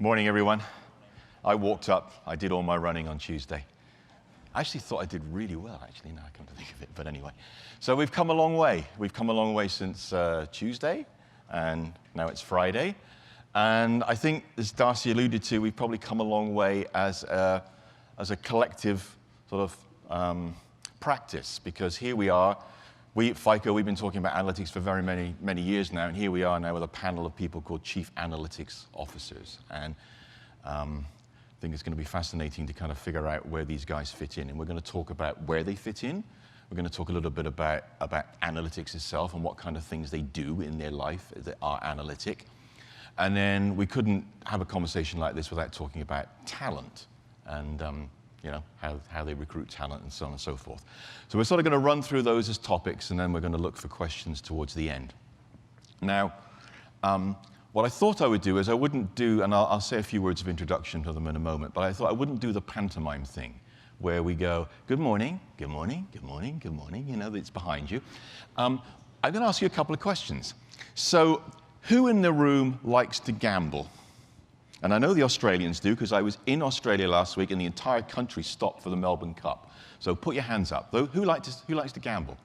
Morning, everyone. I walked up. I did all my running on Tuesday. I actually thought I did really well, actually, now I come to think of it. But anyway, so we've come a long way. We've come a long way since Tuesday, and now it's Friday. And I think, as Darcy alluded to, we've probably come a long way as a collective sort of practice, because here we are. We at FICO, we've been talking about analytics for very many years now, and here we are now with a panel of people called Chief Analytics Officers. And I think it's going to be fascinating to kind of figure out where these guys fit in. And we're going to talk about where they fit in. We're going to talk a little bit about analytics itself and what kind of things they do in their life that are analytic. And then we couldn't have a conversation like this without talking about talent and you know, how they recruit talent and so on and so forth. So we're sort of going to run through those as topics, and then we're going to look for questions towards the end. Now, what I thought I would do is I wouldn't do, and I'll say a few words of introduction to them in a moment, but I thought I wouldn't do the pantomime thing where we go, good morning, good morning, good morning, good morning, you know, it's behind you. I'm going to ask you a couple of questions. So who in the room likes to gamble? And I know the Australians do, because I was in Australia last week and the entire country stopped for the Melbourne Cup. So put your hands up. Who likes to gamble?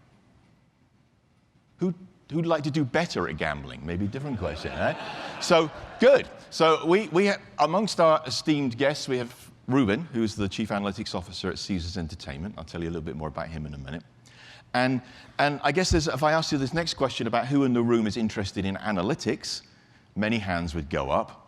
Who'd like to do better at gambling? Maybe a different question, eh? So, good. So we have, amongst our esteemed guests, we have Ruben, who's the Chief Analytics Officer at Caesars Entertainment. I'll tell you a little bit more about him in a minute. And I guess if I ask you this next question about who in the room is interested in analytics, many hands would go up.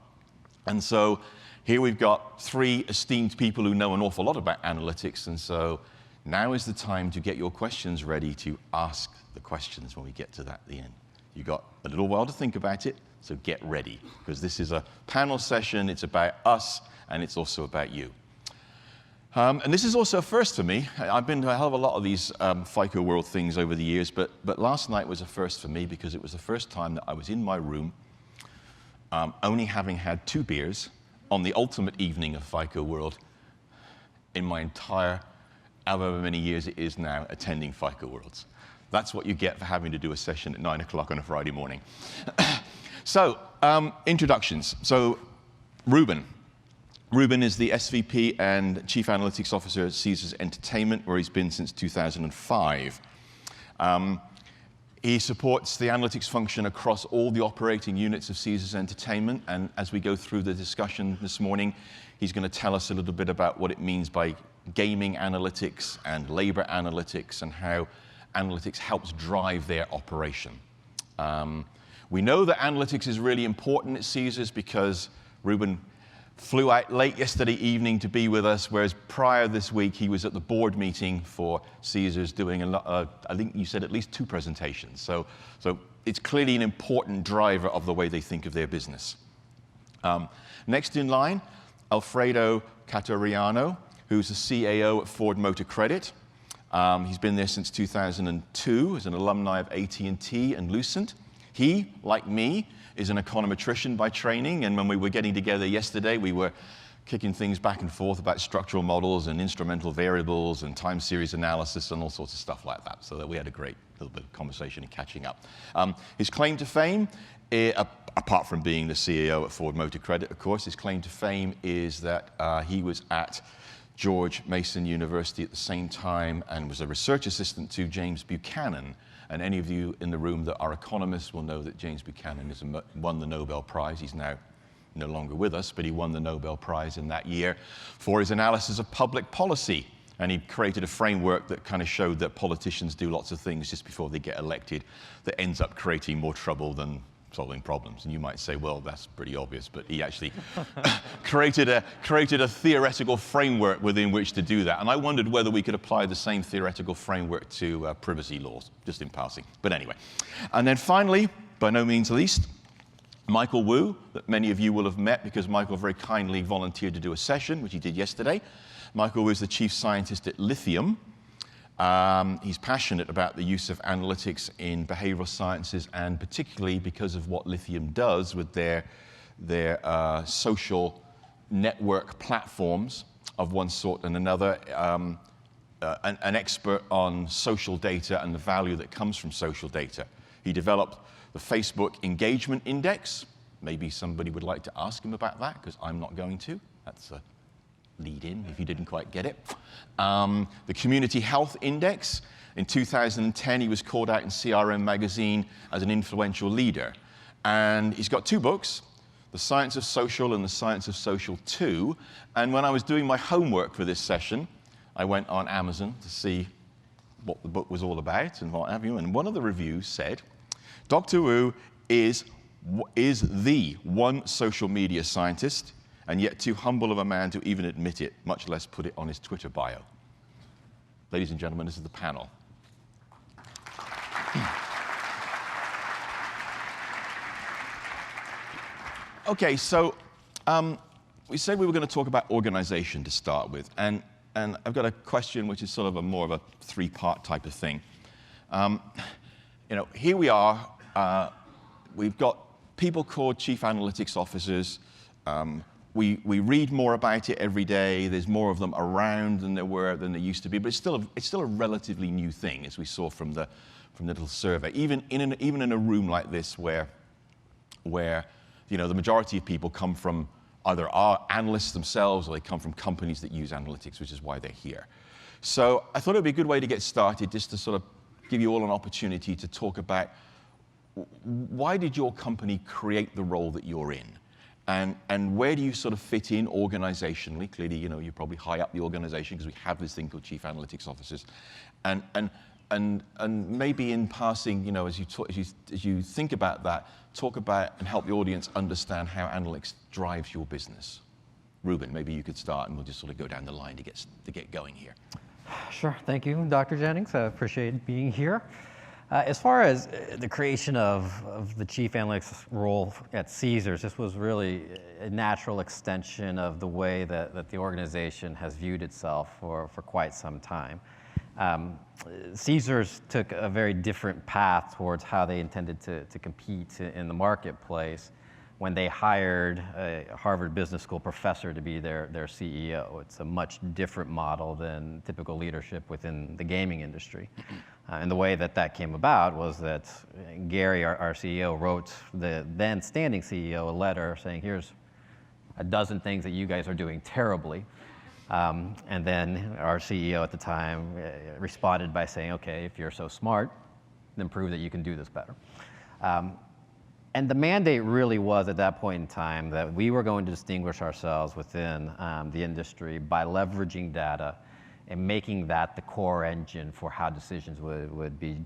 And so here we've got three esteemed people who know an awful lot about analytics, and so now is the time to get your questions ready to ask the questions when we get to that at the end. You've got a little while to think about it, so get ready, because this is a panel session, it's about us, and it's also about you. And this is also a first for me. I've been to a hell of a lot of these FICO World things over the years, but last night was a first for me, because it was the first time that I was in my room, only having had 2 beers on the ultimate evening of FICO World in my entire, however many years it is now, attending FICO Worlds. That's what you get for having to do a session at 9 o'clock on a Friday morning. So, introductions. So, Ruben. Ruben is the SVP and Chief Analytics Officer at Caesars Entertainment, where he's been since 2005. He supports the analytics function across all the operating units of Caesars Entertainment, and as we go through the discussion this morning, he's going to tell us a little bit about what it means by gaming analytics and labor analytics and how analytics helps drive their operation. We know that analytics is really important at Caesars because Ruben flew out late yesterday evening to be with us, whereas prior this week he was at the board meeting for Caesars doing I think you said at least 2 presentations. So it's clearly an important driver of the way they think of their business. Next in line, Alfredo Catoriano, who's the CAO at Ford Motor Credit. He's been there since 2002 as an alumni of AT&T and Lucent. He, like me, is an econometrician by training, and when we were getting together yesterday, we were kicking things back and forth about structural models and instrumental variables and time series analysis and all sorts of stuff like that, so that we had a great little bit of conversation and catching up. His claim to fame, apart from being the CEO at Ford Motor Credit, of course, his claim to fame is that he was at George Mason University at the same time and was a research assistant to James Buchanan. And any of you in the room that are economists will know that James Buchanan won the Nobel Prize. He's now no longer with us, but he won the Nobel Prize in that year for his analysis of public policy. And he created a framework that kind of showed that politicians do lots of things just before they get elected that ends up creating more trouble than solving problems. And you might say, well, that's pretty obvious, but he actually created a theoretical framework within which to do that. And I wondered whether we could apply the same theoretical framework to privacy laws, just in passing. But anyway. And then finally, by no means least, Michael Wu, that many of you will have met because Michael very kindly volunteered to do a session, which he did yesterday. Michael Wu is the chief scientist at Lithium. He's passionate about the use of analytics in behavioral sciences, and particularly because of what Lithium does with their social network platforms of one sort and another. An expert on social data and the value that comes from social data. He developed the Facebook Engagement Index, maybe somebody would like to ask him about that, because I'm not going to. That's a lead in if you didn't quite get it. The Community Health Index. In 2010, he was called out in CRM magazine as an influential leader. And he's got 2 books, The Science of Social and The Science of Social 2. And when I was doing my homework for this session, I went on Amazon to see what the book was all about and what have you. And one of the reviews said, Dr. Wu is the one social media scientist, and yet too humble of a man to even admit it, much less put it on his Twitter bio. Ladies and gentlemen, this is the panel. Okay, so we said we were going to talk about organization to start with, and I've got a question which is sort of more of a 3-part type of thing. Here we are. We've got people called chief analytics officers. We read more about it every day. There's more of them around than there used to be, but it's still a relatively new thing, as we saw from the little survey. Even in a room like this, where the majority of people come from either are analysts themselves or they come from companies that use analytics, which is why they're here. So I thought it would be a good way to get started, just to sort of give you all an opportunity to talk about why did your company create the role that you're in? And where do you sort of fit in organizationally? Clearly, you're probably high up the organization because we have this thing called chief analytics officers. And maybe in passing, as you think about that, talk about and help the audience understand how analytics drives your business. Ruben, maybe you could start, and we'll just sort of go down the line to get going here. Sure. Thank you, Dr. Jennings. I appreciate being here. As far as the creation of the chief analytics role at Caesars, this was really a natural extension of the way that the organization has viewed itself for quite some time. Caesars took a very different path towards how they intended to compete in the marketplace when they hired a Harvard Business School professor to be their CEO. It's a much different model than typical leadership within the gaming industry. And the way that came about was that Gary, our CEO, wrote the then standing CEO a letter saying, here's a dozen things that you guys are doing terribly. And then our CEO at the time responded by saying, okay, if you're so smart, then prove that you can do this better. And the mandate really was at that point in time that we were going to distinguish ourselves within the industry by leveraging data and making that the core engine for how decisions would be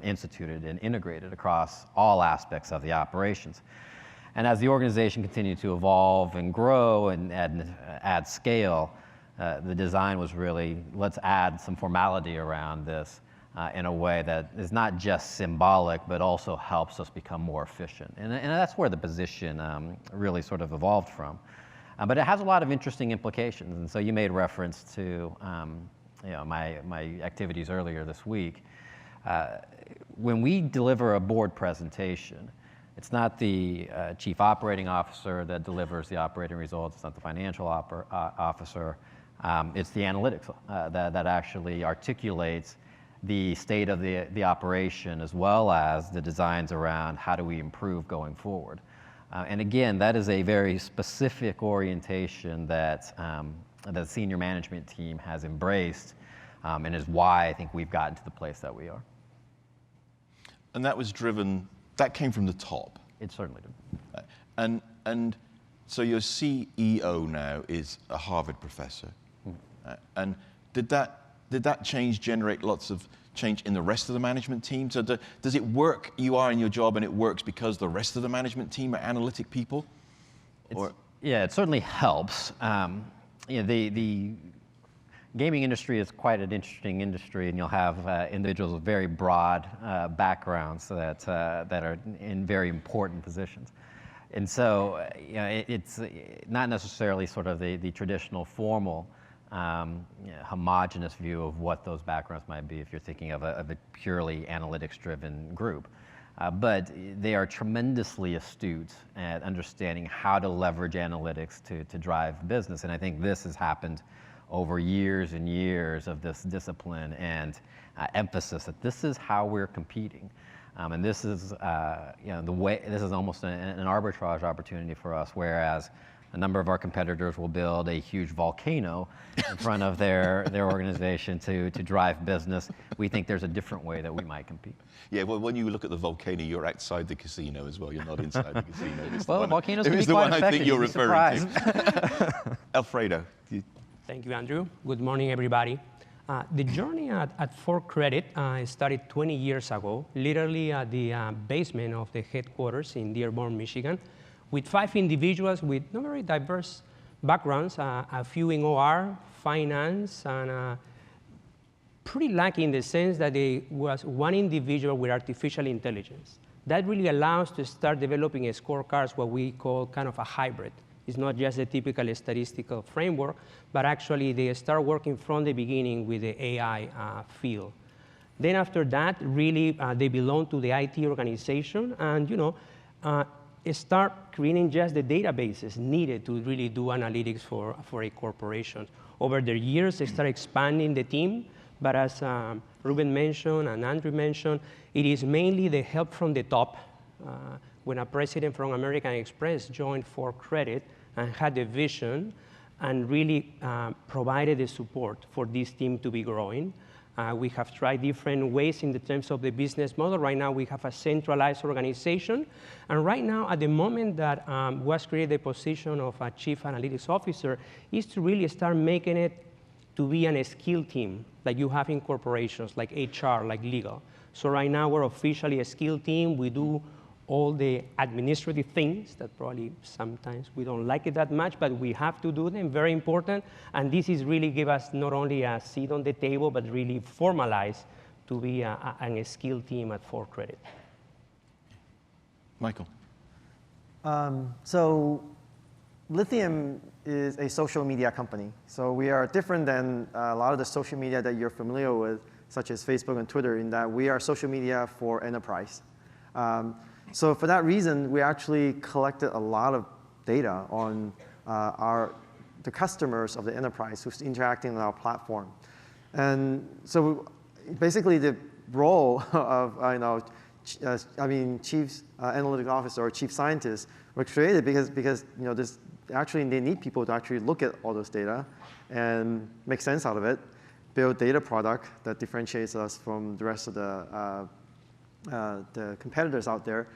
instituted and integrated across all aspects of the operations. And as the organization continued to evolve and grow and add scale, the design was really, let's add some formality around this in a way that is not just symbolic, but also helps us become more efficient. And that's where the position really sort of evolved from. But it has a lot of interesting implications. And so you made reference to my activities earlier this week. When we deliver a board presentation, it's not the chief operating officer that delivers the operating results. It's not the financial officer. It's the analytics that actually articulates the state of the operation, as well as the designs around how do we improve going forward. And again, that is a very specific orientation that the senior management team has embraced, and is why I think we've gotten to the place that we are. And that came from the top. It certainly did. And so your CEO now is a Harvard professor. And did that change generate lots of change in the rest of the management team? So does it work, you are in your job, and it works because the rest of the management team are analytic people? Yeah, it certainly helps. The gaming industry is quite an interesting industry, and you'll have individuals with very broad backgrounds that are in very important positions. And so it's not necessarily sort of the traditional formal homogenous view of what those backgrounds might be if you're thinking of a purely analytics-driven group. But they are tremendously astute at understanding how to leverage analytics to drive business. And I think this has happened over years and years of this discipline and emphasis that this is how we're competing. And this is, this is almost an arbitrage opportunity for us, whereas a number of our competitors will build a huge volcano in front of their organization to drive business. We think there's a different way that we might compete. Yeah, well, when you look at the volcano, you're outside the casino as well. You're not inside the casino. Well, volcanoes can be the quite one I think effective. you're You'd be referring surprised. to. Alfredo. Thank you, Andrew. Good morning, everybody. The journey at Ford Credit started 20 years ago, literally at the basement of the headquarters in Dearborn, Michigan, with 5 individuals with not very diverse backgrounds, a few in OR, finance, and pretty lucky in the sense that there was one individual with artificial intelligence. That really allows to start developing a scorecards, what we call kind of a hybrid. It's not just a typical statistical framework, but actually they start working from the beginning with the AI field. Then after that, really they belong to the IT organization, and start creating just the databases needed to really do analytics for a corporation. Over the years, they start expanding the team, but as Ruben mentioned and Andrew mentioned, it is mainly the help from the top. When a president from American Express joined Ford Credit and had the vision and really provided the support for this team to be growing. We have tried different ways in the terms of the business model. Right now, we have a centralized organization. And right now, at the moment that was created the position of a chief analytics officer, is to really start making it to be a skilled team, like you have in corporations, like HR, like legal. So right now, we're officially a skilled team. We do all the administrative things that probably sometimes we don't like it that much, but we have to do them, very important. And this is really give us not only a seat on the table, but really formalize to be a skilled team at Ford Credit. Michael. So Lithium is a social media company. So we are different than a lot of the social media that you're familiar with, such as Facebook and Twitter, in that we are social media for enterprise. So for that reason, we actually collected a lot of data on the customers of the enterprise who's interacting with our platform. And so basically the role of chief analytics officer or chief scientist were created because this actually they need people to actually look at all those data and make sense out of it, build data product that differentiates us from the rest of the competitors out there,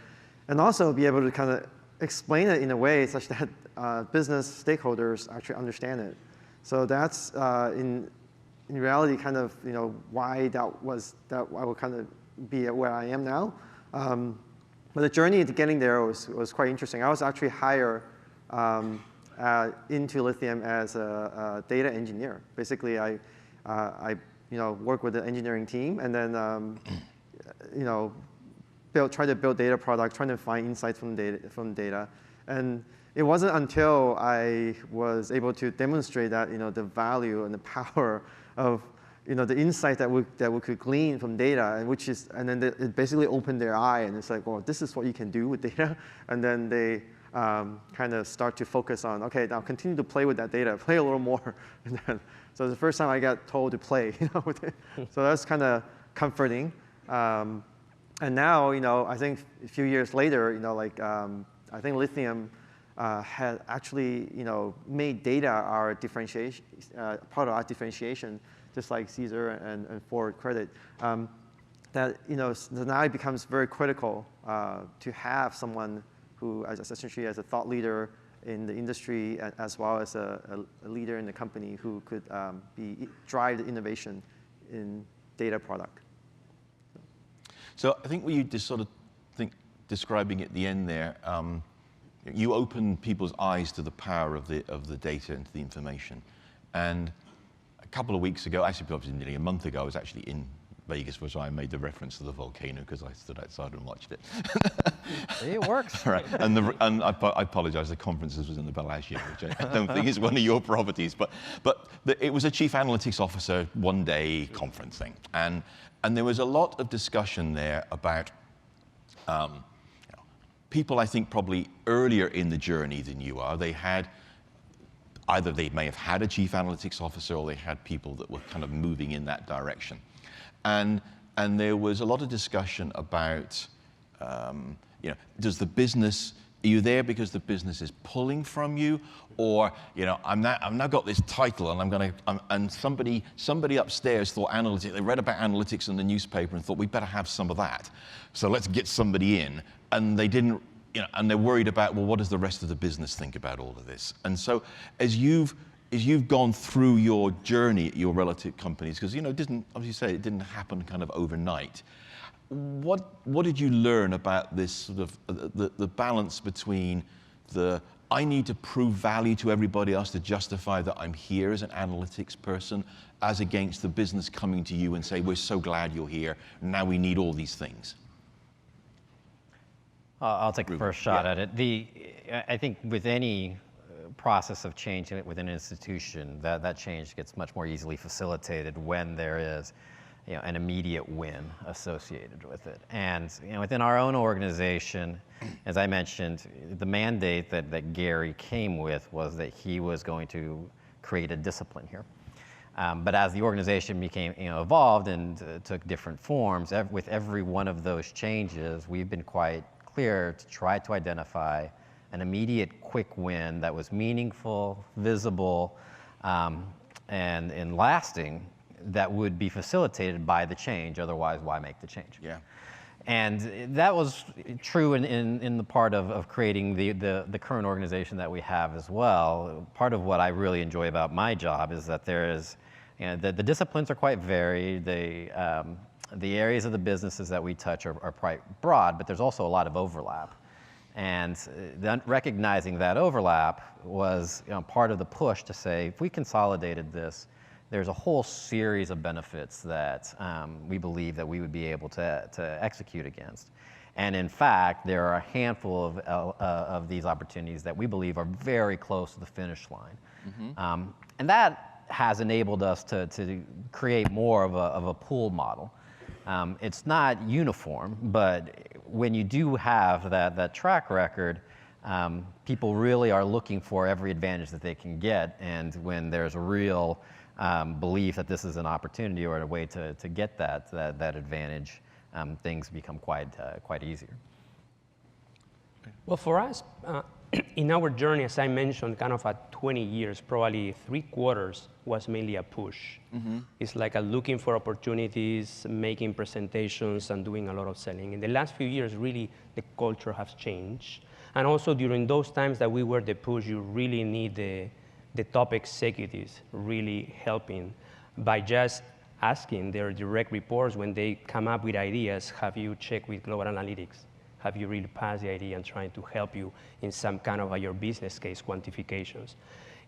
and also be able to kind of explain it in a way such that business stakeholders actually understand it. So that's in reality kind of why that I will kind of be where I am now. But the journey to getting there was quite interesting. I was actually hired into Lithium as a data engineer. Basically, I work with the engineering team and then try to build data products, trying to find insights from data. And it wasn't until I was able to demonstrate that the value and the power of the insight that we could glean from data, and then it basically opened their eye, and it's like, well, this is what you can do with data. And then they kind of start to focus on, okay, now continue to play with that data, play a little more. And then, so the first time I got told to play, with it. So that's kind of comforting. And now, I think a few years later, I think Lithium had actually, made data our differentiation, part of our differentiation, just like Caesar and Ford Credit. That now it becomes very critical to have someone who, essentially, as a thought leader in the industry, as well as a leader in the company, who could drive the innovation in data product. So I think what you just sort of describing at the end there, you open people's eyes to the power of the data and to the information. And a couple of weeks ago, actually probably nearly a month ago, I was actually in Vegas, which I made the reference to the volcano because I stood outside and watched it. It works. Right. And I apologize, the conference was in the Bellagio, which I don't think is one of your properties, but it was a chief analytics officer one-day conference thing. And there was a lot of discussion there about people, I think, probably earlier in the journey than you are. They had, either they may have had a chief analytics officer or they had people that were kind of moving in that direction. And and there was a lot of discussion about, does the business, are you there because the business is pulling from you, or I've now got this title and and somebody upstairs thought analytics. They read about analytics in the newspaper and thought we better have some of that, so let's get somebody in, and they didn't, and they're worried about, well, what does the rest of the business think about all of this? And so as you've gone through your journey at your relative companies, because it didn't, as you say, it didn't happen kind of overnight. What did you learn about this sort of the balance between I need to prove value to everybody else to justify that I'm here as an analytics person, as against the business coming to you and say, we're so glad you're here, now we need all these things? I'll take the first shot at it. I think with any process of change within an institution, that change gets much more easily facilitated when there is an immediate win associated with it. And within our own organization, as I mentioned, the mandate that Gary came with was that he was going to create a discipline here. But as the organization became evolved and took different forms, with every one of those changes, we've been quite clear to try to identify an immediate quick win that was meaningful, visible, and lasting, that would be facilitated by the change. Otherwise, why make the change? Yeah. And that was true in the part of creating the current organization that we have as well. Part of what I really enjoy about my job is that there is, the disciplines are quite varied. The areas of the businesses that we touch are quite broad, but there's also a lot of overlap. And then recognizing that overlap was part of the push to say, if we consolidated this, there's a whole series of benefits that we believe that we would be able to execute against. And in fact, there are a handful of these opportunities that we believe are very close to the finish line. Mm-hmm. And that has enabled us to create more of a pool model. It's not uniform, but when you do have that track record, people really are looking for every advantage that they can get. And when there's a real belief that this is an opportunity or a way to get that advantage, things become quite easier. Well, for us, in our journey, as I mentioned, kind of at 20 years, probably 3/4 was mainly a push. Mm-hmm. It's like looking for opportunities, making presentations, and doing a lot of selling. In the last few years, really, the culture has changed. And also during those times that we were the push, you really need the top executives really helping by just asking their direct reports when they come up with ideas, have you checked with Global Analytics? Have you really passed the idea and trying to help you in some kind of your business case quantifications?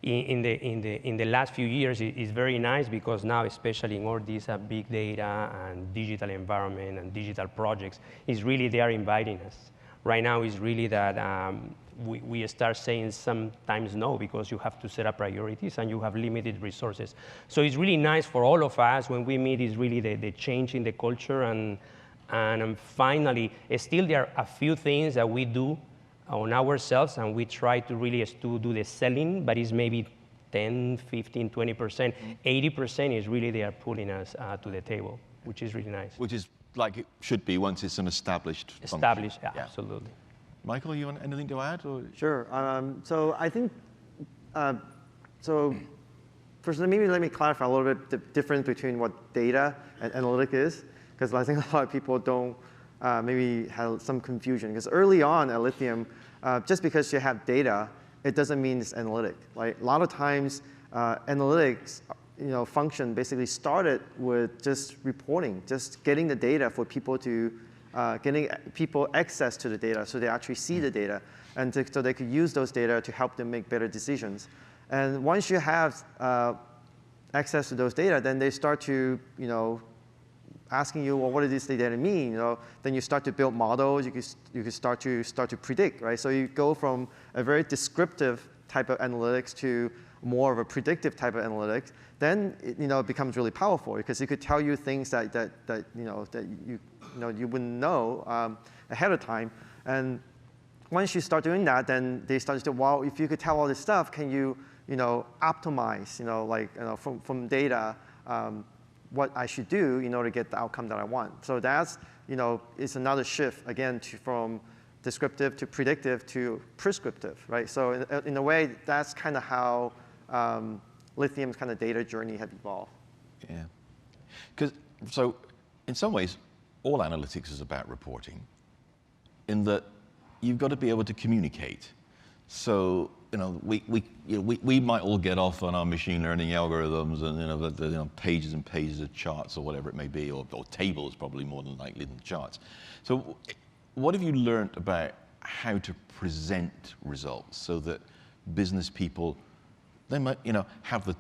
In the last few years, it's very nice because now, especially in all these big data and digital environment and digital projects, is really they are inviting us. Right now is really that we start saying sometimes no because you have to set up priorities and you have limited resources. So it's really nice for all of us when we meet is really the change in the culture and finally, still there are a few things that we do on ourselves and we try to really do the selling, but it's maybe 10, 15, 20%. 80% is really they are pulling us to the table, which is really nice. Which is like it should be once it's an established function. Established, yeah, absolutely. Michael, you want anything to add? Or? Sure. So I think, first let me clarify a little bit the difference between what data and analytic is, because I think a lot of people don't maybe have some confusion. Because early on at Lithium, just because you have data, it doesn't mean it's analytic. Like a lot of times, analytics function basically started with just reporting, just getting the data for people to, getting people access to the data so they actually see the data, and so they could use those data to help them make better decisions. And once you have access to those data, then they start to, asking you, well, what does this data mean? Then you start to build models. You can start to predict, right? So you go from a very descriptive type of analytics to more of a predictive type of analytics. Then it becomes really powerful because it could tell you things that you wouldn't know ahead of time. And once you start doing that, then they start to say, well, if you could tell all this stuff, can you optimize from data what I should do in order to get the outcome that I want. So that's, it's another shift, again, from descriptive to predictive to prescriptive, right? So in a way, that's kind of how Lithium's kind of data journey had evolved. Yeah. So in some ways, all analytics is about reporting, in that you've got to be able to communicate. So we might all get off on our machine learning algorithms and pages and pages of charts or whatever it may be, or tables probably more than likely than charts. So what have you learned about how to present results so that business people, they might have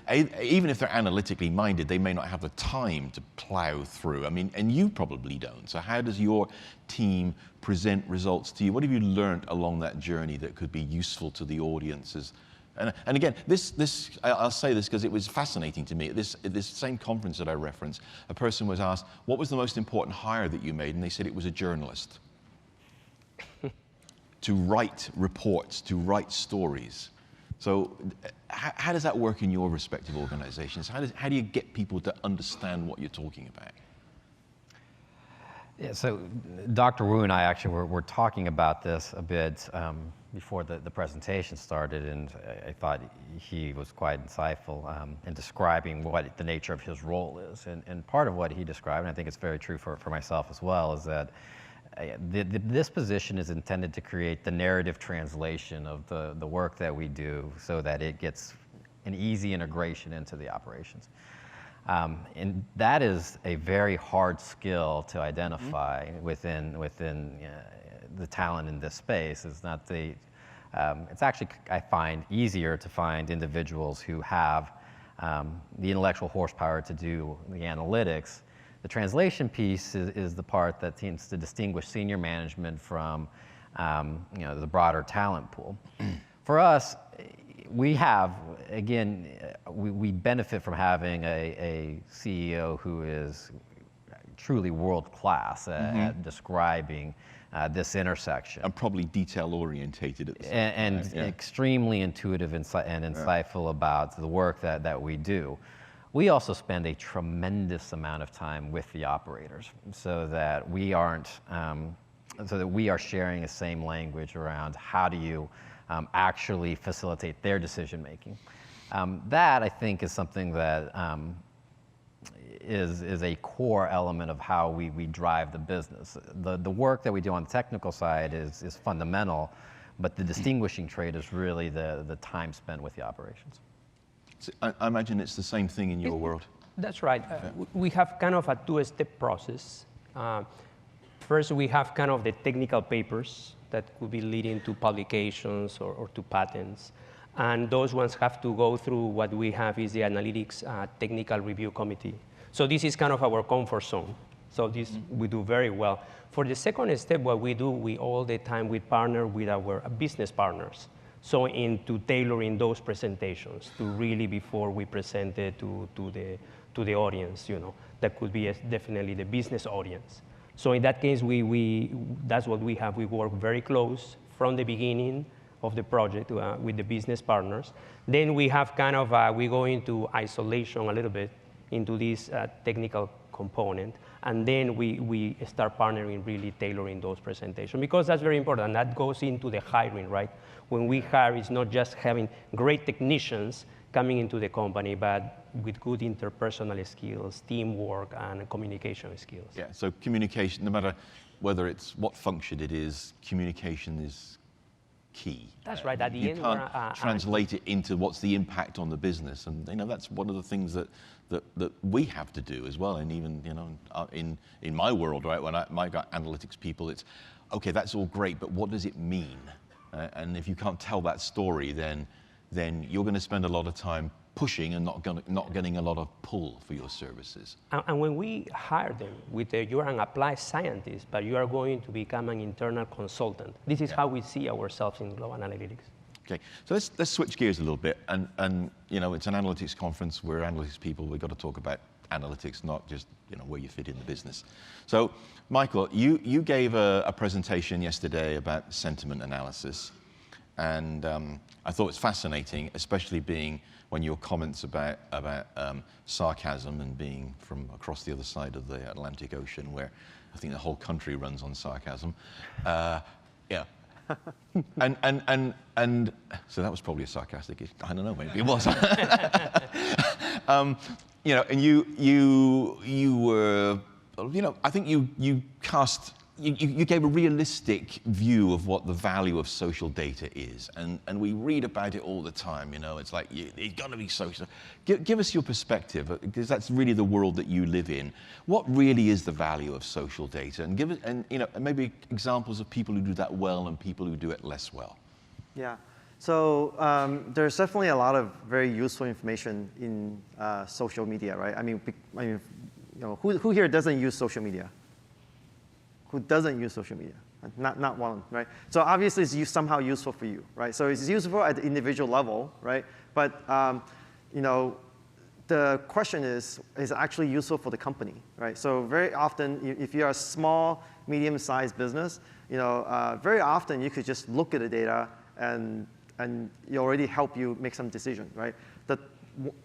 even if they're analytically minded, they may not have the time to plow through. I mean, and you probably don't. So how does your team present results to you? What have you learned along that journey that could be useful to the audiences? And again, I'll say this because it was fascinating to me. At this same conference that I referenced, a person was asked, what was the most important hire that you made? And they said it was a journalist. To write reports, to write stories. So how does that work in your respective organizations? How do you get people to understand what you're talking about? Yeah, so Dr. Wu and I actually were talking about this a bit before the presentation started, and I thought he was quite insightful in describing what the nature of his role is. And part of what he described, and I think it's very true for myself as well, is that this position is intended to create the narrative translation of the work that we do so that it gets an easy integration into the operations. And that is a very hard skill to identify within the talent in this space. It's not it's actually, I find, easier to find individuals who have the intellectual horsepower to do the analytics. The translation piece is the part that tends to distinguish senior management from the broader talent pool. For us, we benefit from having a CEO who is truly world-class at describing this intersection. And probably detail-orientated at the same and time. Extremely intuitive and insightful about the work that we do. We also spend a tremendous amount of time with the operators so that we are sharing the same language around how do you actually facilitate their decision making. That, I think, is something that is a core element of how we drive the business. The work that we do on the technical side is fundamental, but the distinguishing trait is really the time spent with the operations. So I imagine it's the same thing in your world. That's right. We have kind of a two-step process. First, we have kind of the technical papers that could be leading to publications or to patents. And those ones have to go through what we have is the analytics technical review committee. So this is kind of our comfort zone. So this we do very well. For the second step, what we do, we all the time we partner with our business partners. So into tailoring those presentations to really before we present it to the audience, that could be definitely the business audience. So in that case, that's what we have. We work very close from the beginning of the project with the business partners. Then we have kind of, we go into isolation a little bit into this technical component. And then we start partnering, really tailoring those presentations, because that's very important. And that goes into the hiring, right? When we hire, it's not just having great technicians coming into the company, but with good interpersonal skills, teamwork, and communication skills. Yeah, so communication, no matter whether it's what function it is, communication is key. That's right. At the end, you can't translate it into what's the impact on the business, and that's one of the things that we have to do as well. And even in my world, right, when I got analytics people, it's okay. That's all great, but what does it mean? And if you can't tell that story, then you're going to spend a lot of time pushing and not getting a lot of pull for your services. And when we hire them, you're an applied scientist, but you are going to become an internal consultant. This is how we see ourselves in global analytics. Okay, so let's switch gears a little bit. And it's an analytics conference. We're analytics people. We've got to talk about analytics, not just where you fit in the business. So, Michael, you gave a presentation yesterday about sentiment analysis. And I thought it's fascinating, especially being when your comments about sarcasm and being from across the other side of the Atlantic Ocean, where I think the whole country runs on sarcasm. Yeah. and so that was probably a sarcastic, I don't know, maybe it was. You know, and you were, you know, I think you cast, you gave a realistic view of what the value of social data is, and we read about it all the time. You know, it's like it's got to be social. Give us your perspective, because that's really the world that you live in. What really is the value of social data, and give it, and you know, maybe examples of people who do that well and people who do it less well. Yeah. So there's definitely a lot of very useful information in social media, right? I mean, you know, who here doesn't use social media? Who doesn't use social media? Not one, right? So obviously it's somehow useful for you, right? So it's useful at the individual level, right? But you know, the question is it actually useful for the company, right? So very often, if you're a small, medium-sized business, you know, very often you could just look at the data and it already help you make some decision, right? The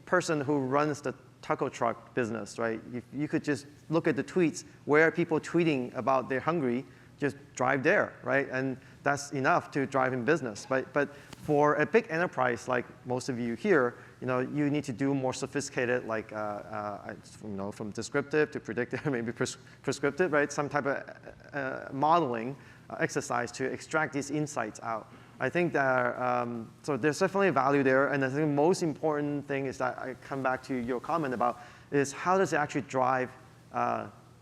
person who runs the taco truck business, right? If you could just look at the tweets, where are people tweeting about they're hungry, just drive there, right? And that's enough to drive in business. But for a big enterprise like most of you here, you know, you need to do more sophisticated, like you know, from descriptive to predictive, maybe prescriptive, right? Some type of modeling exercise to extract these insights out. I think that, so there's definitely value there, and I think the most important thing is that I come back to your comment about is how does it actually drive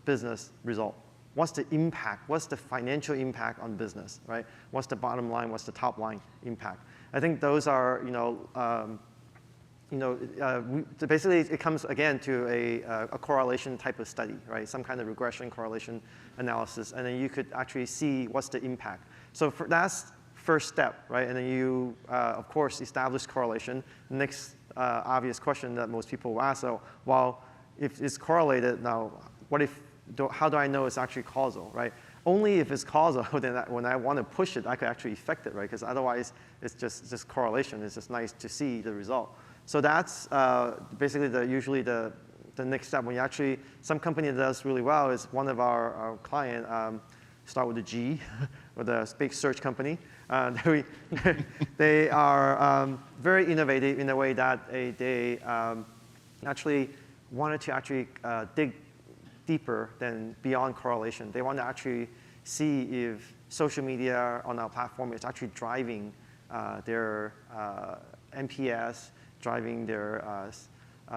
business result? What's the impact? What's the financial impact on business, right? What's the bottom line? What's the top line impact? I think those are, basically it comes again to a correlation type of study, right? Some kind of regression correlation analysis, and then you could actually see what's the impact. So that's first step, right? And then you, of course, establish correlation. Next obvious question that most people will ask, so, well, if it's correlated, now how do I know it's actually causal, right? Only if it's causal, then when I want to push it, I could actually affect it, right? Because otherwise, it's just correlation. It's just nice to see the result. So that's basically usually the next step. When you actually, some company that does really well is one of our client, start with a G, with a big search company. They are very innovative in the way that they actually wanted to actually dig deeper than beyond correlation. They want to actually see if social media on our platform is actually driving their NPS, driving their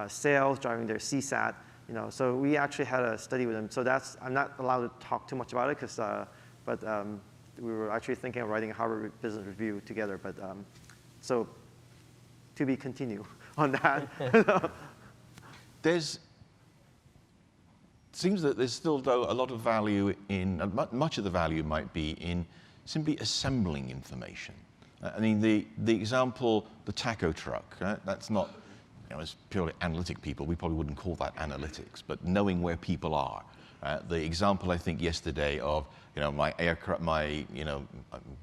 sales, driving their CSAT. You know, so we actually had a study with them. So that's, I'm not allowed to talk too much about it, because, but we were actually thinking of writing a Harvard Business Review together. But so to be continued on that. Seems that there's still, though, a lot of value in, much of the value might be in simply assembling information. I mean, the example, the taco truck, right? That's not, you know, it's purely analytic people. We probably wouldn't call that analytics, but knowing where people are. The example, I think, yesterday of, you know, my aircraft, you know,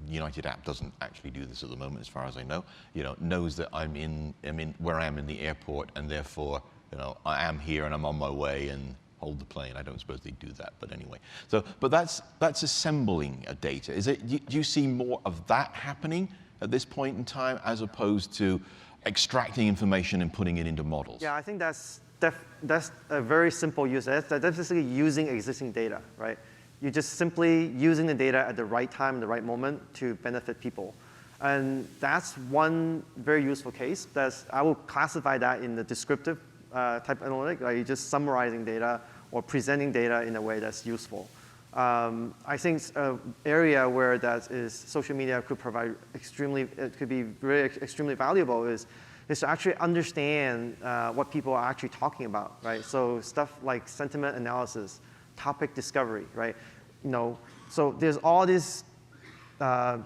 United app doesn't actually do this at the moment, as far as I know, you know, knows that I'm in where I am in the airport, and therefore, you know, I am here and I'm on my way, and hold the plane. I don't suppose they do that, but anyway. So, but that's assembling a data. Is it? Do you see more of that happening at this point in time, as opposed to extracting information and putting it into models? Yeah, I think that's a very simple use. That's basically using existing data, right? You're just simply using the data at the right time, the right moment to benefit people. And that's one very useful case. I will classify that in the descriptive type analytic, right? You're just summarizing data or presenting data in a way that's useful. I think an area where that is social media could provide it could be very extremely valuable is to actually understand what people are actually talking about, right? So stuff like sentiment analysis, topic discovery, right? You know, so there's all these,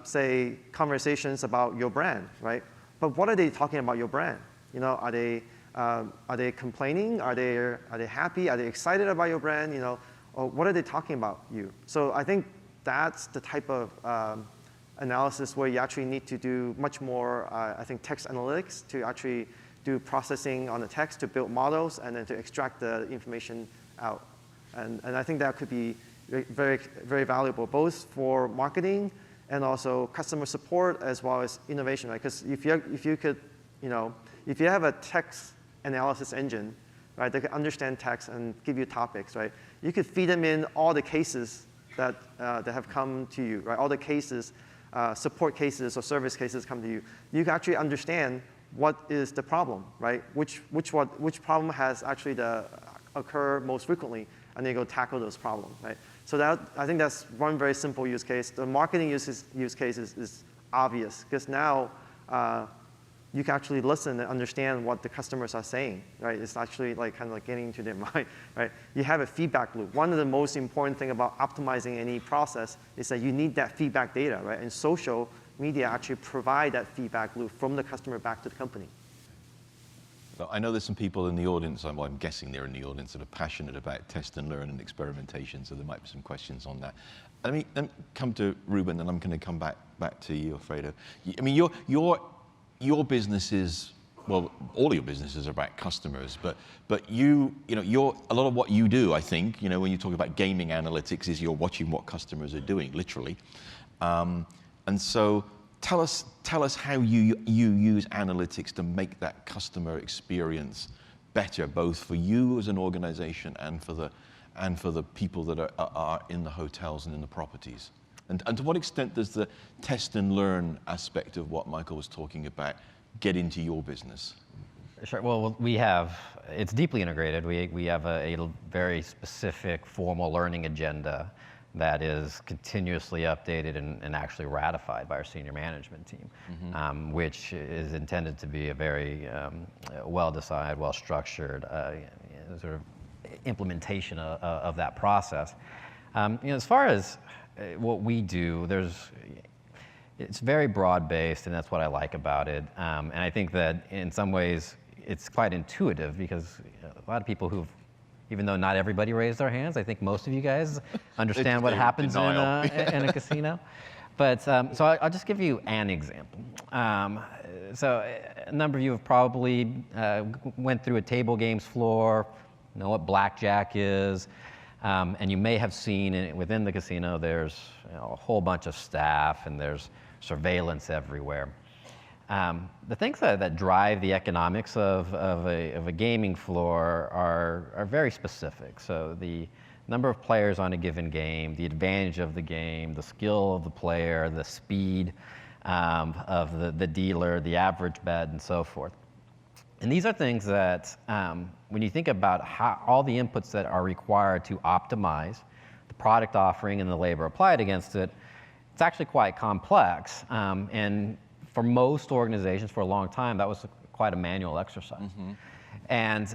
say, conversations about your brand, right? But what are they talking about your brand? You know, are they complaining? Are they happy? Are they excited about your brand? You know, or what are they talking about you? So I think that's the type of analysis where you actually need to do much more, I think, text analytics to actually do processing on the text to build models and then to extract the information out. And I think that could be very, very valuable, both for marketing and also customer support as well as innovation, right? Because if you could, if you have a text analysis engine, right, that can understand text and give you topics, right, you could feed them in all the cases that have come to you, right? All the cases, support cases or service cases come to you. You can actually understand what is the problem, right? Which problem has actually occur most frequently, and then go tackle those problems, right? So I think that's one very simple use case. The marketing use case is obvious, because now you can actually listen and understand what the customers are saying, right? It's actually kind of getting into their mind, right? You have a feedback loop. One of the most important thing about optimizing any process is that you need that feedback data, right? And social media actually provide that feedback loop from the customer back to the company. So I know there's some people in the audience, well, I'm guessing they're in the audience, that are passionate about test and learn and experimentation, so there might be some questions on that. Let me come to Ruben, and I'm going to come back to you, Alfredo. I mean, your business is, well, all your businesses are about customers, but a lot of what you do, I think, when you talk about gaming analytics, is you're watching what customers are doing, literally. And so tell us how you use analytics to make that customer experience better, both for you as an organization and for the people that are in the hotels and in the properties. And to what extent does the test and learn aspect of what Michael was talking about get into your business? Sure. Well, it's deeply integrated. We have a very specific formal learning agenda that is continuously updated and actually ratified by our senior management team, which is intended to be a very well-decided, well-structured sort of implementation of that process. As far as what we do, it's very broad-based, and that's what I like about it. And I think that in some ways it's quite intuitive, because a lot of people even though not everybody raised their hands, I think most of you guys understand what happens in a casino. But so I'll just give you an example. So a number of you have probably went through a table games floor, know what blackjack is, and you may have seen within the casino there's a whole bunch of staff and there's surveillance everywhere. The things that drive the economics of a gaming floor are very specific. So the number of players on a given game, the advantage of the game, the skill of the player, the speed of the dealer, the average bet, and so forth. And these are things that, when you think about all the inputs that are required to optimize the product offering and the labor applied against it, it's actually quite complex. And for most organizations, for a long time, that was quite a manual exercise. And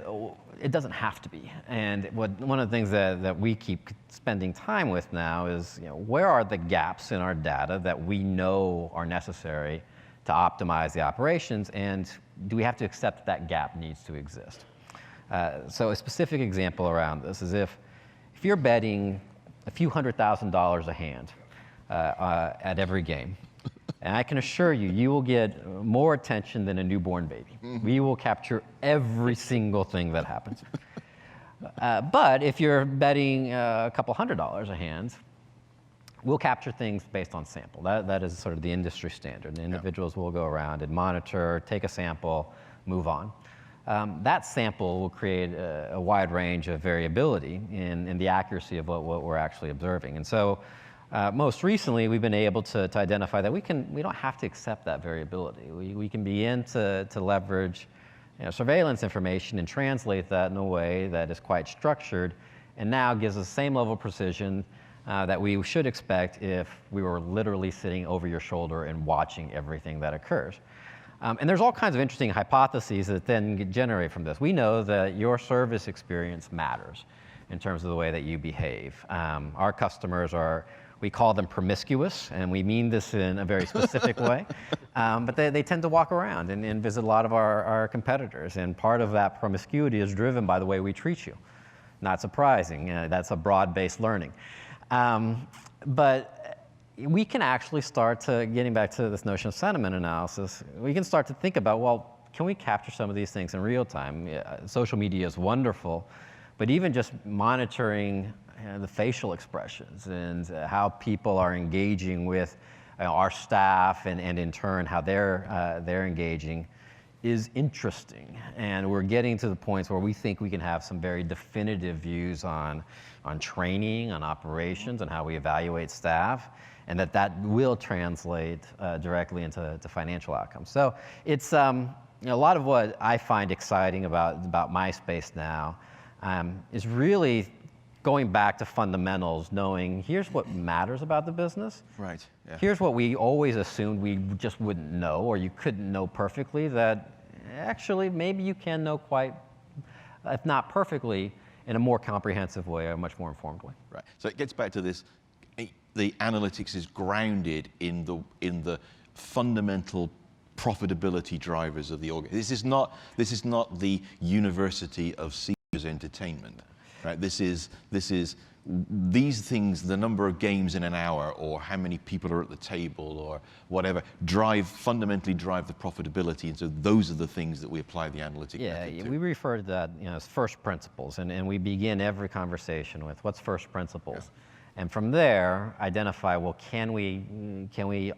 it doesn't have to be. And one of the things that we keep spending time with now is, where are the gaps in our data that we know are necessary to optimize the operations, and do we have to accept that gap needs to exist? So a specific example around this is if you're betting a few $100,000s a hand at every game, and I can assure you, you will get more attention than a newborn baby. We will capture every single thing that happens. But if you're betting a couple $100s a hand, we'll capture things based on sample. That is sort of the industry standard. The individuals will go around and monitor, take a sample, move on. That sample will create a wide range of variability in the accuracy of what we're actually observing. And so most recently, we've been able to identify that we don't have to accept that variability. We can begin to leverage surveillance information and translate that in a way that is quite structured, and now gives us the same level of precision that we should expect if we were literally sitting over your shoulder and watching everything that occurs. And there's all kinds of interesting hypotheses that then generate from this. We know that your service experience matters in terms of the way that you behave. Our customers we call them promiscuous, and we mean this in a very specific way. But they tend to walk around and visit a lot of our competitors. And part of that promiscuity is driven by the way we treat you. Not surprising. That's a broad-based learning. But we can actually start to, getting back to this notion of sentiment analysis, we can start to think about, well, can we capture some of these things in real time? Yeah, social media is wonderful, but even just monitoring the facial expressions and how people are engaging with our staff and in turn how they're engaging is interesting. And we're getting to the points where we think we can have some very definitive views on training, on operations, and how we evaluate staff, and that will translate directly into financial outcomes. So it's a lot of what I find exciting about my space now is really going back to fundamentals, knowing here's what matters about the business. Right. Yeah. Here's what we always assumed we just wouldn't know, or you couldn't know perfectly, that actually maybe you can know quite, if not perfectly, in a more comprehensive way, or a much more informed way. Right. So it gets back to this, the analytics is grounded in the fundamental profitability drivers of the organization. This is not the University of Caesars Entertainment. Right? This is these things, the number of games in an hour, or how many people are at the table, or whatever, fundamentally drive the profitability. And so those are the things that we apply the analytic method to. We refer to that as first principles, and we begin every conversation with what's first principles. Yeah. And from there, identify, well, can we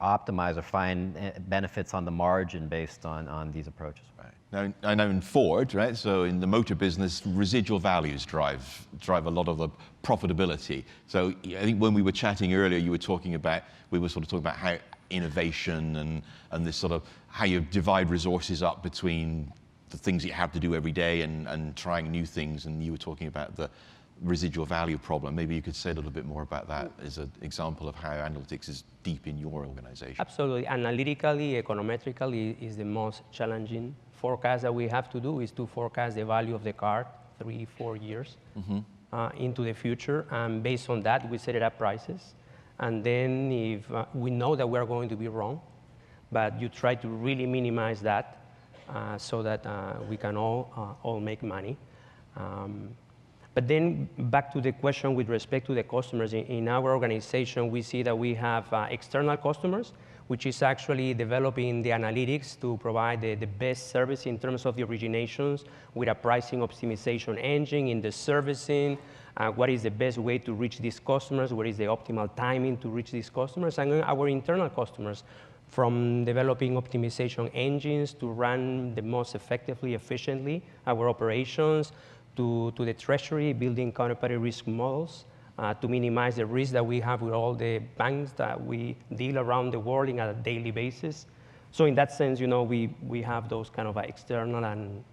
optimize or find benefits on the margin based on these approaches? Right. Now, I know in Ford, right, so in the motor business, residual values drive a lot of the profitability. So I think when we were chatting earlier, we were sort of talking about how innovation and this sort of, how you divide resources up between the things you have to do every day and trying new things, and you were talking about the residual value problem. Maybe you could say a little bit more about that as an example of how analytics is deep in your organization. Absolutely. Analytically, econometrically is the most challenging forecast that we have to do, is to forecast the value of the car 3-4 years into the future. And based on that, we set it up prices. And then if we know that we're going to be wrong, but you try to really minimize that so that we can all make money. But then back to the question with respect to the customers, in our organization, we see that we have external customers, which is actually developing the analytics to provide the best service in terms of the originations with a pricing optimization engine, in the servicing, what is the best way to reach these customers, what is the optimal timing to reach these customers, and our internal customers, from developing optimization engines to run the most effectively, efficiently our operations, to the treasury, building counterparty risk models to minimize the risk that we have with all the banks that we deal around the world on a daily basis. So in that sense, we have those kind of external and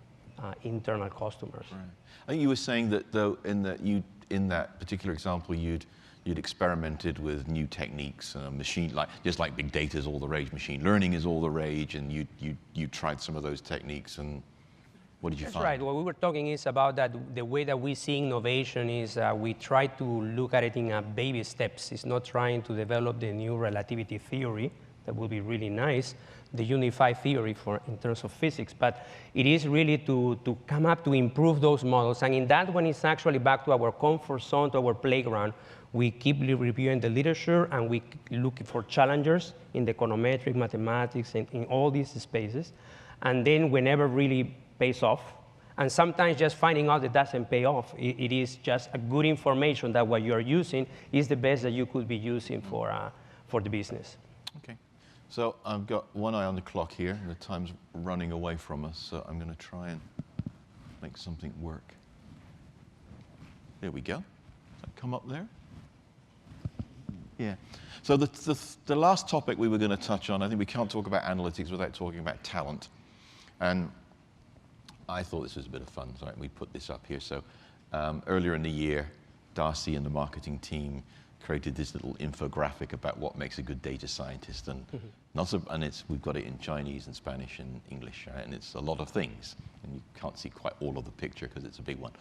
internal customers. Right. I think you were saying that, though, in that particular example, you'd experimented with new techniques, just like big data is all the rage, machine learning is all the rage, and you tried some of those techniques, and what did you find? That's right. What we were talking is about that the way that we see innovation is we try to look at it in baby steps. It's not trying to develop the new relativity theory. That would be really nice, the unified theory in terms of physics. But it is really to come up to improve those models. And in that one, it's actually back to our comfort zone, to our playground. We keep reviewing the literature, and we look for challengers in the econometric, mathematics, and in all these spaces. And then whenever really pays off, and sometimes just finding out that doesn't pay off, it is just a good information that what you're using is the best that you could be using for the business. Okay, so I've got one eye on the clock here, and the time's running away from us, so I'm going to try and make something work. There we go. Does that come up there? Yeah. So the last topic we were going to touch on, I think we can't talk about analytics without talking about talent. And I thought this was a bit of fun, so we put this up here. So earlier in the year, Darcy and the marketing team created this little infographic about what makes a good data scientist, and we've got it in Chinese and Spanish and English, right? And it's a lot of things, and you can't see quite all of the picture because it's a big one.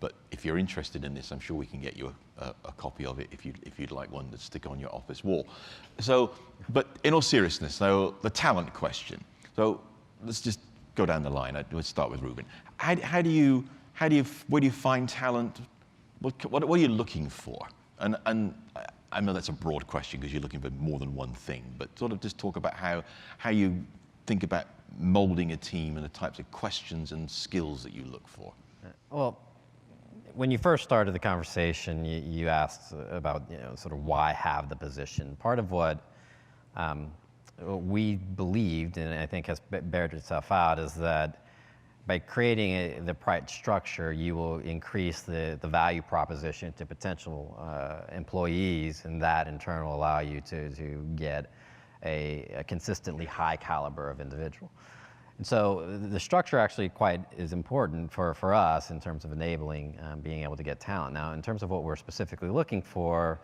But if you're interested in this, I'm sure we can get you a copy of it if you'd like one to stick on your office wall. So, but in all seriousness, so the talent question. So let's just go down the line. Let's start with Ruben. Where do you find talent? What are you looking for? And I know that's a broad question because you're looking for more than one thing, but sort of just talk about how you think about molding a team and the types of questions and skills that you look for. Well, when you first started the conversation, you asked about, sort of why have the position. Part of what we believed, and I think has bared itself out, is that by creating the right structure, you will increase the value proposition to potential employees, and that in turn will allow you to get a consistently high caliber of individual. And so the structure actually is important for us in terms of enabling being able to get talent. Now, in terms of what we're specifically looking for,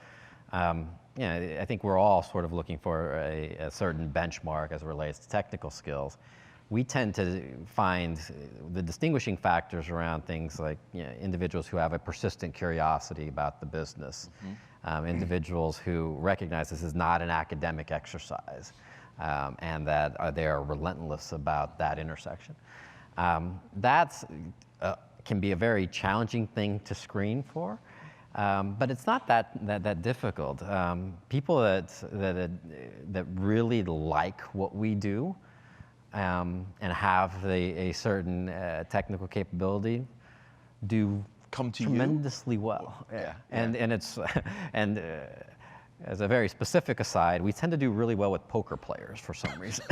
I think we're all sort of looking for a certain benchmark as it relates to technical skills. We tend to find the distinguishing factors around things like individuals who have a persistent curiosity about the business, individuals who recognize this is not an academic exercise, and that they are relentless about that intersection. That can be a very challenging thing to screen for, but it's not that difficult. People that really like what we do and have a certain technical capability do come to tremendously well. Yeah. And it's as a very specific aside, we tend to do really well with poker players for some reason.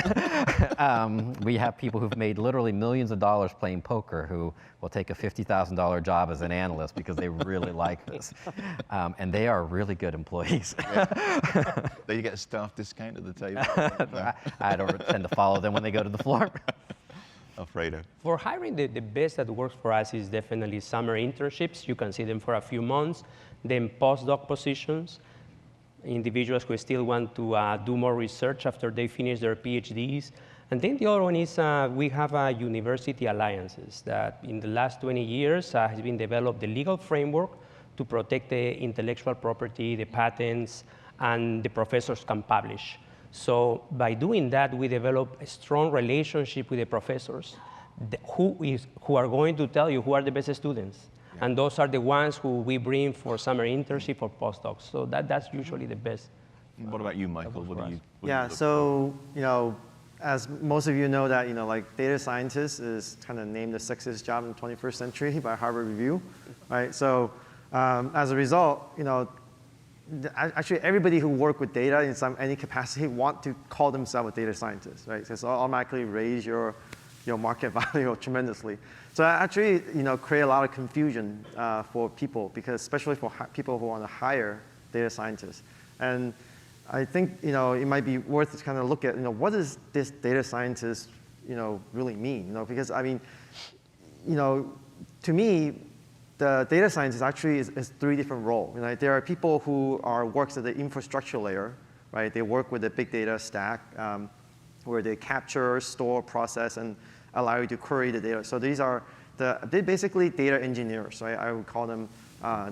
We have people who've made literally millions of dollars playing poker who will take a $50,000 job as an analyst because they really like this. And they are really good employees. Yeah. They get a staff discount at the table. No. I don't tend to follow them when they go to the floor. Alfredo. For hiring, the best that works for us is definitely summer internships. You can see them for a few months. Then postdoc positions, individuals who still want to do more research after they finish their PhDs. And then the other one is we have university alliances that in the last 20 years has been developed the legal framework to protect the intellectual property, the patents, and the professors can publish. So by doing that, we develop a strong relationship with the professors who are going to tell you who are the best students. Yeah. And those are the ones who we bring for summer internship or postdocs. So that's usually the best. What about you, Michael? What do you Yeah, so, as most of you know that, like data scientist is kind of named the sexiest job in the 21st century by Harvard Review, right? So as a result, actually everybody who work with data in any capacity want to call themselves a data scientist, right? So it's automatically raise your market value tremendously. So that actually, create a lot of confusion for people, because especially for people who want to hire data scientists. And I think, it might be worth to kind of look at, what does this data scientist, really mean? Because I mean, to me, the data scientist actually is three different roles. Right? There are people who works at the infrastructure layer, right? They work with the big data stack, where they capture, store, process, and allow you to query the data. So they're basically data engineers, right? I would call them,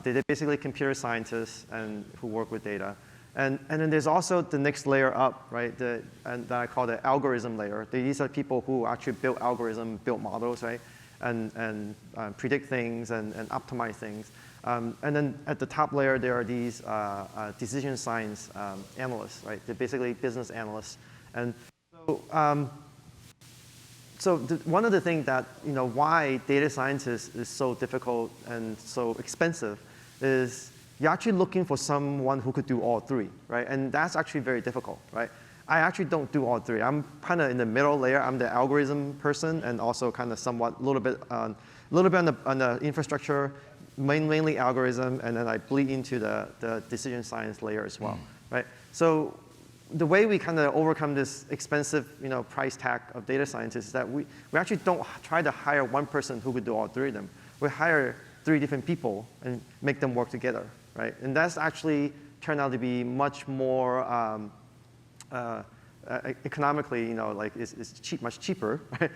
they're basically computer scientists and who work with data. And then there's also the next layer up, right? And that I call the algorithm layer. These are people who actually build algorithms, build models, right? And predict things and optimize things. And then at the top layer, there are these decision science analysts, right? They're basically business analysts. And so, one of the things that, why data scientist is so difficult and so expensive is you're actually looking for someone who could do all three, right? And that's actually very difficult, right? I actually don't do all three. I'm kind of in the middle layer. I'm the algorithm person and also kind of somewhat a little bit on the infrastructure, mainly algorithm, and then I bleed into the decision science layer as well, right? So the way we kind of overcome this expensive, price tag of data scientists is that we actually don't try to hire one person who could do all three of them. We hire three different people and make them work together, right? And that's actually turned out to be much more economically, it's much cheaper, right?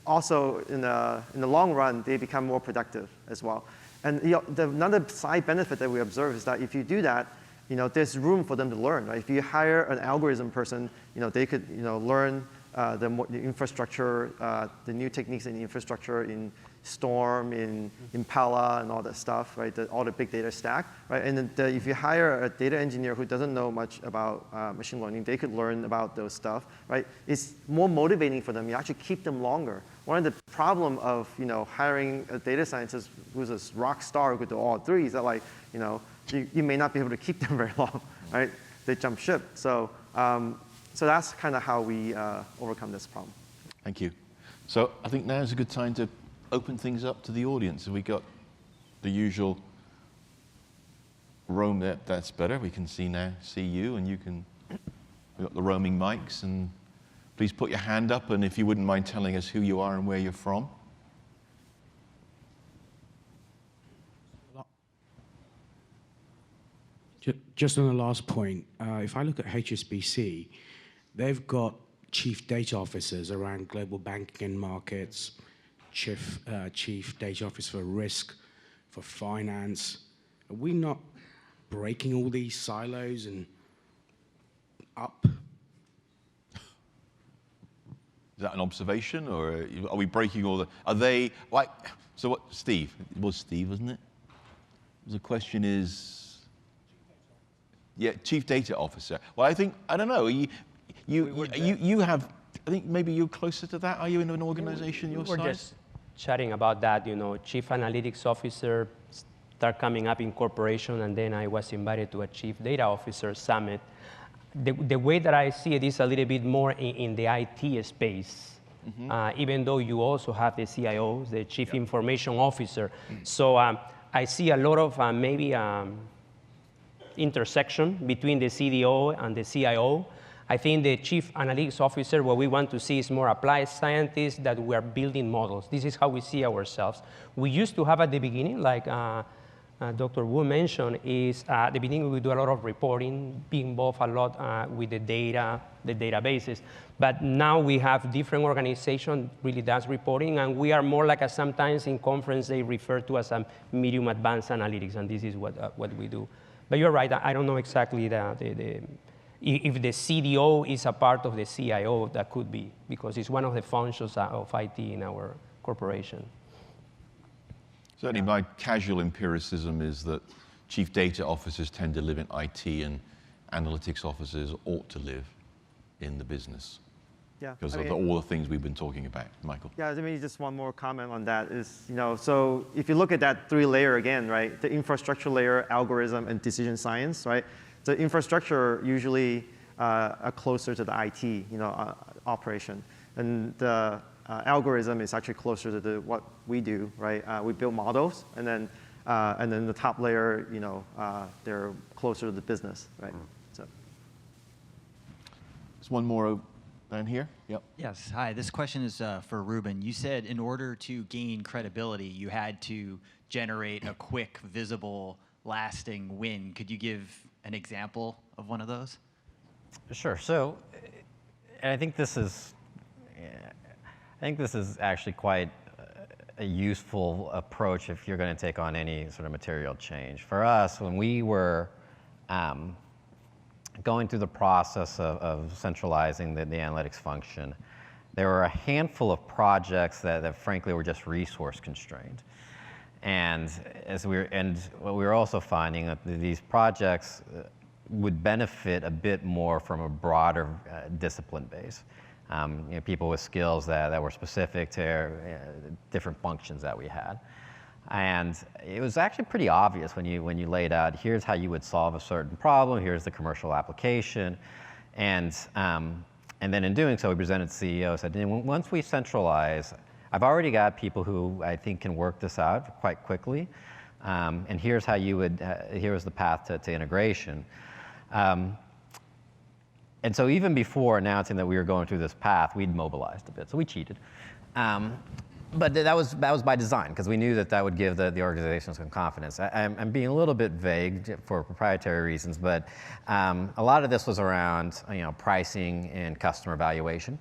Also, in the long run, they become more productive as well. And another side benefit that we observe is that if you do that, there's room for them to learn, right? If you hire an algorithm person, they could, learn the infrastructure, the new techniques in the infrastructure in Storm, in Impala, and all that stuff, right? All the big data stack, right? And then if you hire a data engineer who doesn't know much about machine learning, they could learn about those stuff, right? It's more motivating for them. You actually keep them longer. One of the problem of hiring a data scientist who's a rock star who could do all three is that you may not be able to keep them very long, right? They jump ship. So that's kind of how we overcome this problem. Thank you. So I think now is a good time to open things up to the audience. We got the usual roam there. That's better. We can see you, and we got the roaming mics, and please put your hand up, and if you wouldn't mind telling us who you are and where you're from. Just on the last point, if I look at HSBC, they've got chief data officers around global banking and markets, chief data officer for risk, for finance. Are we not breaking all these silos and up? Is that an observation, or are we breaking all the? Are they like? So what? Steve, it was Steve, wasn't it? The question is. Yeah, chief data officer. Well, I don't know. You have. I think maybe you're closer to that. Are you in an organization your size? We're just chatting about that. Chief analytics officer start coming up in corporation, and then I was invited to a chief data officer summit. The way that I see it is a little bit more in the IT space, even though you also have the CIO, the chief information officer. So I see a lot of maybe intersection between the CDO and the CIO. I think the chief analytics officer, what we want to see is more applied scientists that we are building models. This is how we see ourselves. We used to have at the beginning, like Dr. Wu mentioned, is at the beginning we do a lot of reporting, be involved a lot with the data, the databases. But now we have different organizations really does reporting, and we are more like sometimes in conference they refer to as a medium advanced analytics, and this is what we do. But you're right, I don't know exactly if the CDO is a part of the CIO, that could be, because it's one of the functions of IT in our corporation. Certainly my casual empiricism is that chief data officers tend to live in IT and analytics officers ought to live in the business. Yeah, because of all the things we've been talking about. Michael? Yeah, maybe just one more comment on that is, so if you look at that three layer again, right, the infrastructure layer, algorithm, and decision science, right, the infrastructure usually are closer to the IT, operation. And the algorithm is actually closer to what we do, right? We build models, and then the top layer, they're closer to the business, right? So. There's one more down here. Yep. Yes. Hi. This question is for Ruben. You said in order to gain credibility, you had to generate a quick, visible, lasting win. Could you give an example of one of those? Sure. So, I think this is actually quite a useful approach if you're going to take on any sort of material change. For us, when we were going through the process of centralizing the analytics function, there were a handful of projects that frankly were just resource constrained. And what we were also finding that these projects would benefit a bit more from a broader discipline base. People with skills that were specific to different functions that we had. And it was actually pretty obvious when you laid out, here's how you would solve a certain problem, here's the commercial application. And then in doing so, we presented to the CEO, said, once we centralize, I've already got people who I think can work this out quite quickly. And here's how you would, here's the path to integration. And so even before announcing that we were going through this path, we'd mobilized a bit, so we cheated. But that was by design, because we knew that would give the organization some confidence. I'm being a little bit vague for proprietary reasons, but a lot of this was around pricing and customer valuation.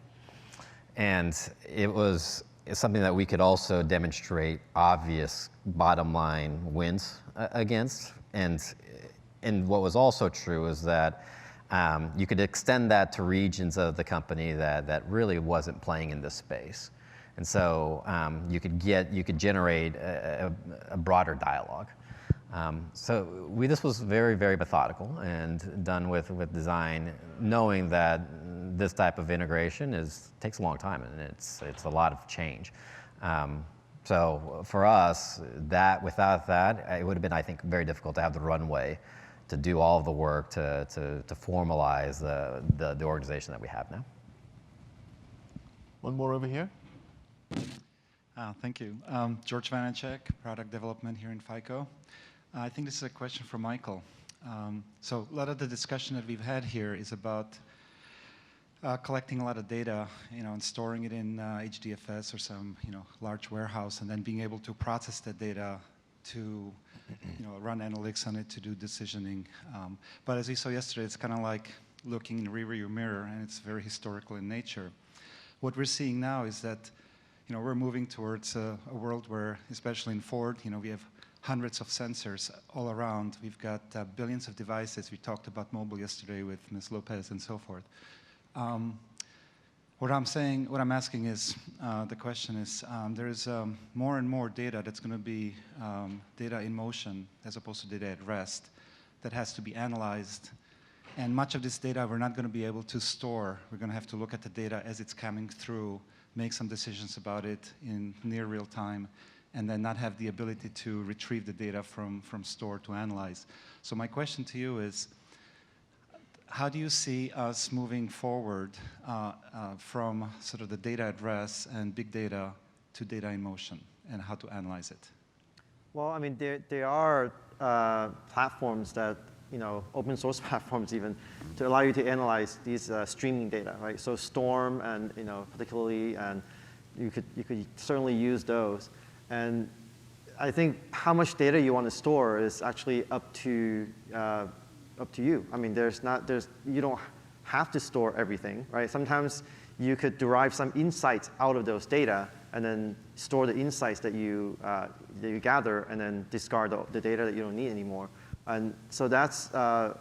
And it's something that we could also demonstrate obvious bottom line wins against. And what was also true is that you could extend that to regions of the company that really wasn't playing in this space. And so you could generate a broader dialogue. This was very, very methodical and done with design, knowing that this type of integration takes a long time and it's a lot of change. So for us, without that, it would have been, I think, very difficult to have the runway to do all of the work to formalize the organization that we have now. One more over here. Thank you. George Vanacek, Product Development here in FICO. I think this is a question for Michael. So a lot of the discussion that we've had here is about collecting a lot of data, and storing it in HDFS or some, large warehouse, and then being able to process that data to, run analytics on it to do decisioning. But as we saw yesterday, it's kind of like looking in a rearview mirror, and it's very historical in nature. What we're seeing now is that, we're moving towards a world where, especially in Ford, we have hundreds of sensors all around. We've got billions of devices. We talked about mobile yesterday with Ms. Lopez and so forth. What I'm asking is, the question is, there is more and more data that's going to be data in motion as opposed to data at rest that has to be analyzed. And much of this data we're not going to be able to store. We're going to have to look at the data as it's coming through, make some decisions about it in near real time, and then not have the ability to retrieve the data from store to analyze. So my question to you is, how do you see us moving forward from sort of the data at rest and big data to data in motion, and how to analyze it? Well, I mean, there are platforms that, open source platforms even, to allow you to analyze these streaming data, right? So Storm and, particularly, and you could certainly use those. And I think how much data you want to store is actually up to you. I mean, you don't have to store everything, right? Sometimes you could derive some insights out of those data and then store the insights that you gather and then discard the data that you don't need anymore. And so that's a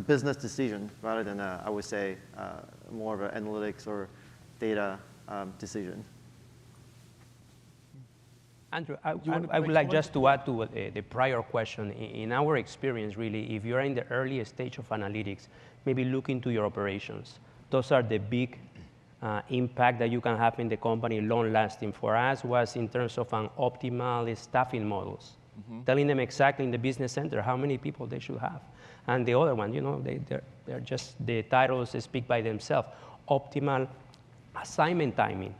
business decision rather than, I would say, more of an analytics or data decision. Andrew, I would like just to add to the prior question. In our experience, really, if you're in the early stage of analytics, maybe look into your operations. Those are the big impact that you can have in the company, long-lasting. For us, was in terms of an optimal staffing models, telling them exactly in the business center how many people they should have. And the other one, they're just, the titles speak by themselves. Optimal assignment timing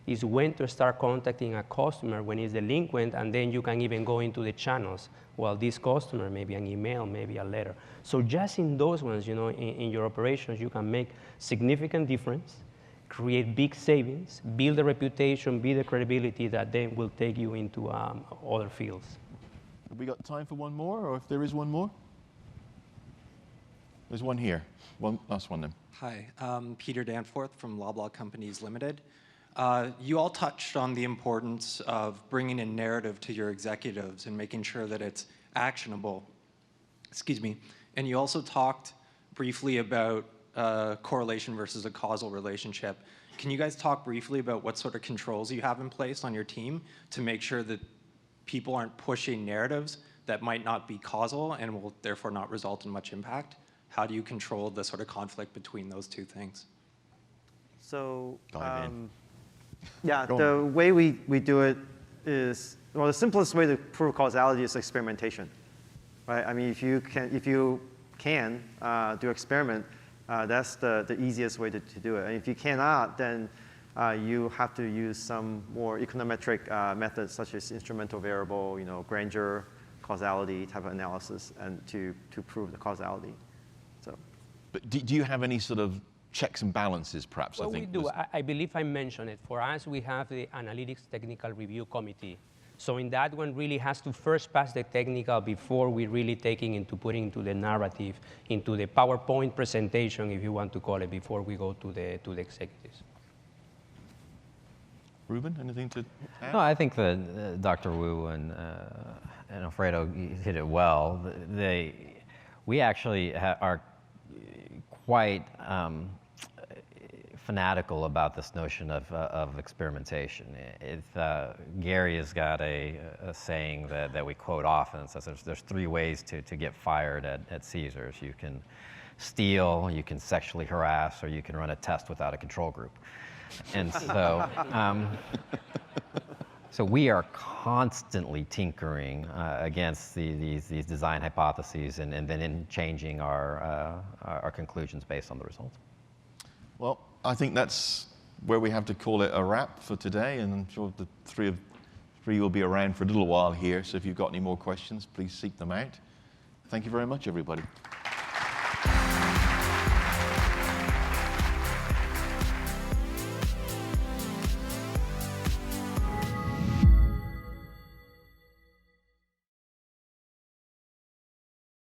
is when to start contacting a customer when it's delinquent, and then you can even go into the channels. Well, this customer, maybe an email, maybe a letter. So just in those ones, in your operations, you can make significant difference, create big savings, build a reputation, build a credibility that then will take you into other fields. Have we got time for one more, or if there is one more? There's one here. One last one then. Hi, Peter Danforth from Loblaw Companies Limited. You all touched on the importance of bringing a narrative to your executives and making sure that it's actionable. Excuse me. And you also talked briefly about correlation versus a causal relationship. Can you guys talk briefly about what sort of controls you have in place on your team to make sure that people aren't pushing narratives that might not be causal and will therefore not result in much impact? How do you control the sort of conflict between those two things? So, Go the way we do it is, well, the simplest way to prove causality is experimentation, right? I mean, if you can do experiment, that's the easiest way to do it. And if you cannot, then you have to use some more econometric methods, such as instrumental variable, grandeur, causality type of analysis, and to prove the causality. So, but do you have any sort of checks and balances, perhaps? Well, I think we do. I believe I mentioned it. For us, we have the Analytics Technical Review Committee. So in that one really has to first pass the technical before we really putting into the narrative, into the PowerPoint presentation, if you want to call it, before we go to the executives. Ruben, anything to add? No, I think that Dr. Wu and Alfredo hit it well. We actually are quite fanatical about this notion of experimentation. Gary has got a saying that we quote often. It says there's three ways to get fired at Caesars. You can steal, you can sexually harass, or you can run a test without a control group. And so, so we are constantly tinkering against these design hypotheses and then in changing our conclusions based on the results. Well, I think that's where we have to call it a wrap for today, and I'm sure the three will be around for a little while here, so if you've got any more questions, please seek them out. Thank you very much, everybody.